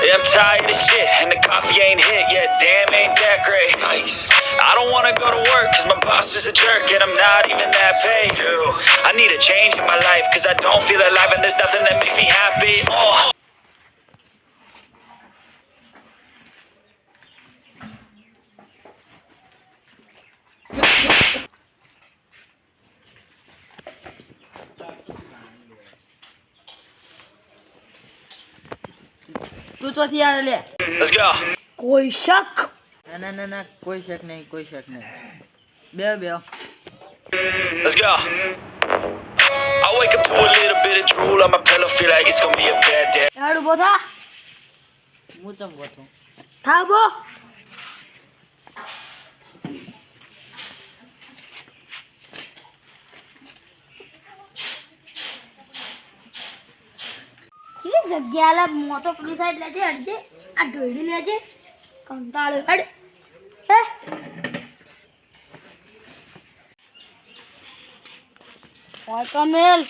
Yeah, I'm tired of shit, and the coffee ain't hit yet. Damn, ain't that great. Nice. I don't wanna go to work, cause my boss is a jerk, and I'm not even that paid. I need a change in my life, cause I don't feel alive, and there's nothing that makes me happy. Oh. તું ચોથી આવે લે. Let's go. કોઈ શક? ના કોઈ શક નહીં. બે Let's go. I wake up to a little bit of drool on my pillow, feel like it's gonna be a bad day. હેડ ઉભો થા. હું તમ ગોઠું. થા ઉભો. જગ્યા લા મોટો પેલી સાઈડ લેજે હડજે આ ઢોળી લેજે કંટાળો હડ હે ઓય કમેલ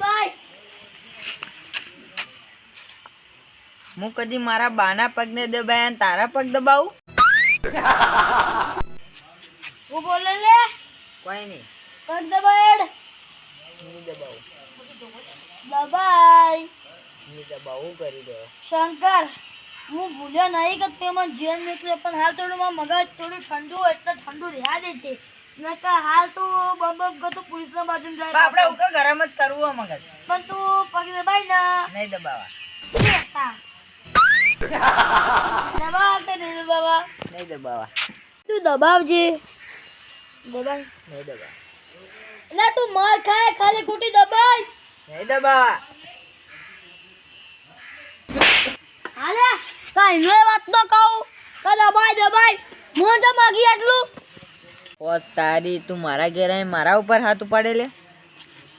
ભાઈ હું કદી મારા બાના પગને દબાયા ને તારા પગ દબાવું? હું બોલે લે કોઈ નહીં. પગ દબાડ નહીં દબાવું. દબાઈ નહીં દબાવું કરી દો. શંકર હું ભૂલ્યો નહીં કે તેમાં જીવન નીકળે પણ હાલ થોડું મારું મગજ થોડું ઠંડુ એટલે ઠંડુ રહ્યા દે છે નકર હાલ તું બબબ ગતો પોલીસના બાજુ જાય આપણે ઉકે ગરમ જ કરવું હો મગજ. પણ તું પગ દબાઈ ના નહીં દબાવા. દબાવ કે નહીં દબાવા નહીં દબાવા. તું દબાવજે દબાઈ નહીં દબાવા. એટલે તું માર ખાય ખાલી ખોટી દબાઈ નહીં દબાવા. હાલે કાઈ નો વાત તો કહું કે દબાઈ હું તો માગી આટલું ઓ તારી તું મારા ઘેર આવીને મારા ઉપર હાથ ઉપાડે લે.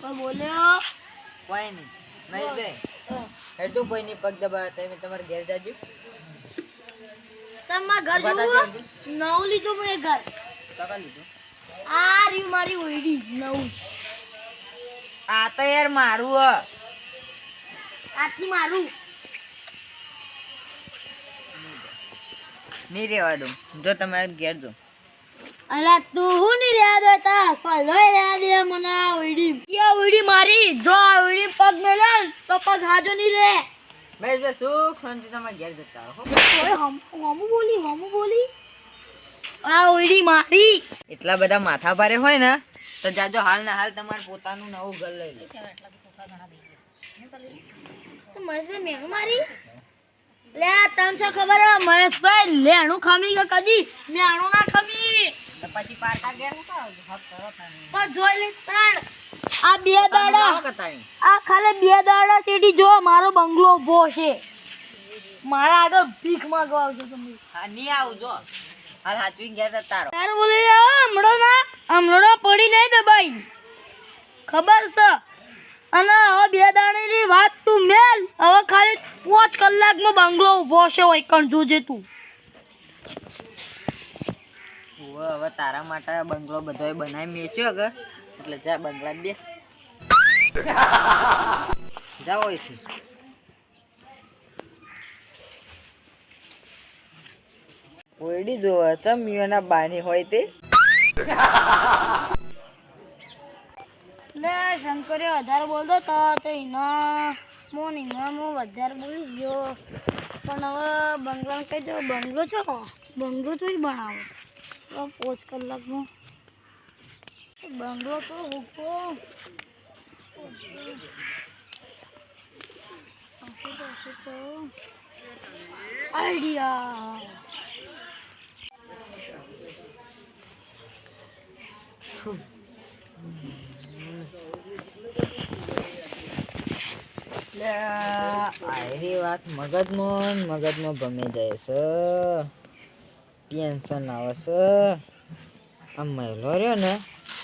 કોઈ બોલ્યો કોઈ નહીં. નહીં દે હેડું કોઈ નહીં પગ દબાવા. તમે તમારે ઘેર જાજો. તમારા ઘર જોવું નવું લીધું મેં ઘર કાકા લીધું. આ રહ્યું મારી ઓયડી નવું આ તો યાર મારું હ. આથી મારું નહીં રહેવા દઉં. જો તમે ઘેર જો. અલા તું હું નહીં રહ્યા દેતા સલોય રહ્યા દે મને આ ઓયડી કે ઓયડી મારી જો આ ઓયડી પગ મેલે તો પગ હાજો નહીં રે બસ સુખ શાંતિ તમે ઘેર જતા રહો. ઓય હમ બોલી આ ઓયડી મારી એટલા બધા માથા ભારે હોય ને તો જાજો હાલ ને હાલ તમારે પોતાનું નવું ઘર લઈ લો. તો મહેશભાઈ મેણું મારી લે તને શું ખબર હે મહેશભાઈ લેણું ખમી કે કદી મેણું ના ખમી તો પછી પારકા ઘેર હું કાવ હક કરો તમે. તો જોઈ લે તાણ આ બે દાડા કતાઈ આ ખાલી બે દાડા તેડી જો મારો બંગલો ઉભો છે મારા આગળ ભીખ માંગવા આવજો તમે હા નહીં આવું જો હાલ હાચવી ઘેર જતા રહો. તાર બોલી હમણો પડી નહીં દબાઈ ખબર છે અને હવે બે દાડાની વાત તું મેલ હવે ખાલી 5 કલાકમાં બંગલો ઉભો છે હોય કણ જોજે તું હવે તારા માટે બંગલો બધોય બનાવી મેચ્યો કે એટલે જા બંગલા બેસ જાઓ છે. ઓયડી જોવા ચમિયોના બાની હોય તે લે શંકરે વધારે બોલતો તો એના હું વધારે બોલી ગયો પણ હવે બંગલા કઈ જો બંગલો છો બનાવો 5 કલાકનો બંગલો તો હુકો આઈડિયા આયરી વાત મગજમાં ભમે જાય છે. ટેન્શન આવે છે. આ મહિલો રહ્યો ને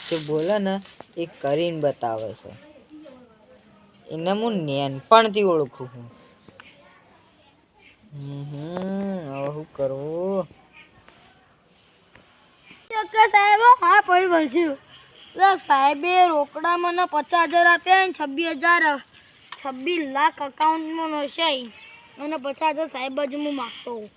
જે બોલે ને એ કરીને બતાવે છે. એને હું નેનપણથી ઓળખું છું. હવે શું કરવું? ઓકે સાહેબ હા પછી ભણશું એટલે સાહેબે રોકડા મને 50,000 આપ્યા ને 26 લાખ અકાઉન્ટમાં નોશે અને 50,000 સાહેબ બાજુ હું માગતો હોઉં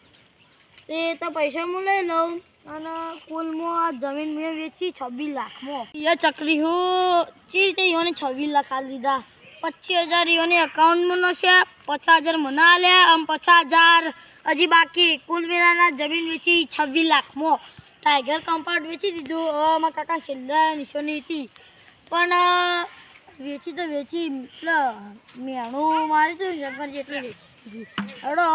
તે તો પૈસા હું લઈ લઉં અને કુલમાં આ જમીન મેં વેચી 26 લાખમાં એ ચકરી હું ચી રીતે યોને 26 લાખ આલી દીધા 25,000 યોને અકાઉન્ટમાં નોશે 50,000 મને આલ્યા આમ 50,000 હજી બાકી કુલ મિલાના જમીન વેચી 26 લાખમાં ટાઈગર કમ્પાઉન્ડ વેચી દીધું મારા કાકા છેલ્લા નિશાની હતી પણ વેચી તો વેચી એટલે મેણું મારી તો શંકરજી એટલી વેચી દીધી એડો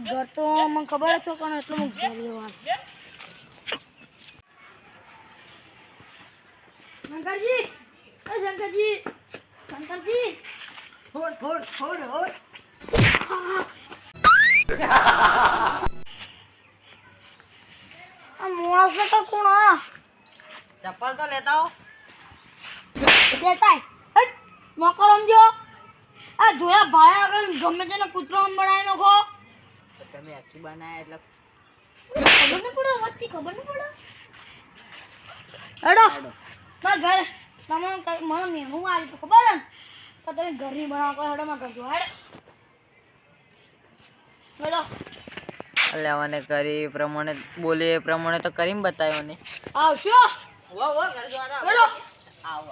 ઘર તો મને ખબર જ છો પણ એટલું હું ઘર લેવા શંકરજી શંકરજી ફોડ આ મોણસ તો કોણ આ ચપ્પલ તો લેતા હો દેતાય હટ નોકર સમજો આ જોયા ભાડા આગળ ગમે તેને કૂતરો બનાવી નાખો તમે આખી બનાયા એટલે ખબર ન પડે વચ્ચે ખબર ન પડે હેડો મારા ઘર તમે મને મેનુ આવી તો ખબર ને તો તમે ઘરની બનાવો હેડો માં કરજો હેડો એટલે મને કરી એ પ્રમાણે બોલે એ પ્રમાણે તો કરીને બતાવ્યો ને આવશો કરજો હેડો આવ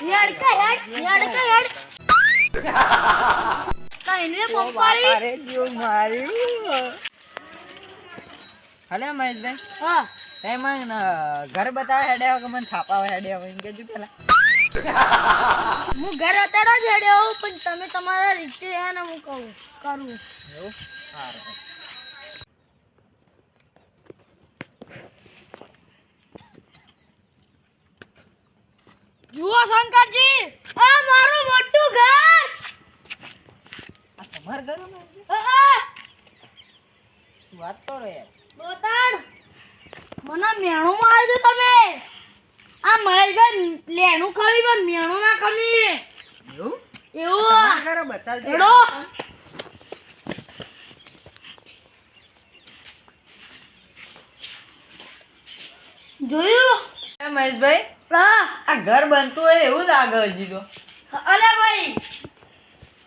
હેડ કઈ ને પંપાડી અરે જીવ માર્યું હલે મહેશભાઈ હા તે મને ઘર બતાવે હેડે કે મને થાપાવે હેડે એમ કેજો પેલા હું ઘર અતાડો જ હેડ્યો પણ તમે તમારા રીતે હે ને હું કહું કરું એવું સારું જુઓ શંકરજી આ મારું મોટું ઘર આ તમાર ઘર વાત કરો યાર બોતાડ મને મેણું મારી દો તમે આ મહેશભાઈ લેણું ખાવી પણ મેણું ના ખાવી એવું એવું ઘર બતાવજો હેડો જોયું એ મહેશભાઈ હા આ ઘર બનતું હોય એવું લાગે હજી તો અલે ભાઈ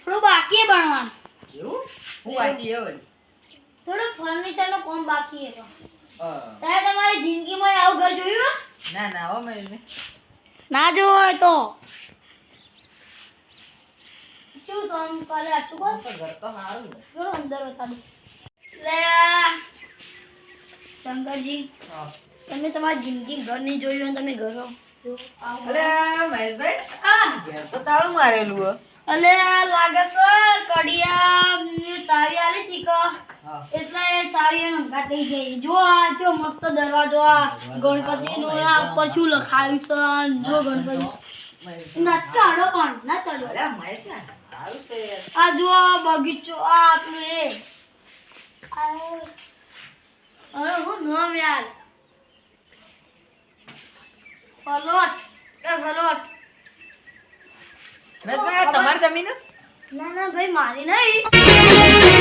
થોડું બાકી બનવાનું એવું હું વાંચી એવું થોડું ફર્નિચર નું કામ બાકી છે તમે તમારી જિંદગીમાં આવું ઘર જોયું ના ના હો મહેશભાઈ ના જોયું હોય તો શું સોમ કાલે આચું કર તો ઘર તો સારું ને થોડું અંદર બતાડું લે શંકરજી હા તમે તમારી જિંદગી ઘર નહીં જોયું અને તમે ઘરો જો આવું અલે મહેશભાઈ આ ઘર તો તાળું મારેલું હો અલે લાગે છે કડિયા ની ચાવી આલી તી ક હા એટલે એ ચાવી એનો ઘાટ લઈ ગઈ જો આ જો મસ્ત દરવાજો આ ગણપતિ નો આ ઉપર શું લખાયું છે જો ગણપતિ ના ચડો પણ ના ચડો અરે મહેશ ને સારું છે આ જો આ બગીચો આ આપણું એ અરે હું નામ યાર ફલોટ એ ફલોટ મહેશભાઈ આ તમારી જમીન ના ના ભાઈ મારી નહીં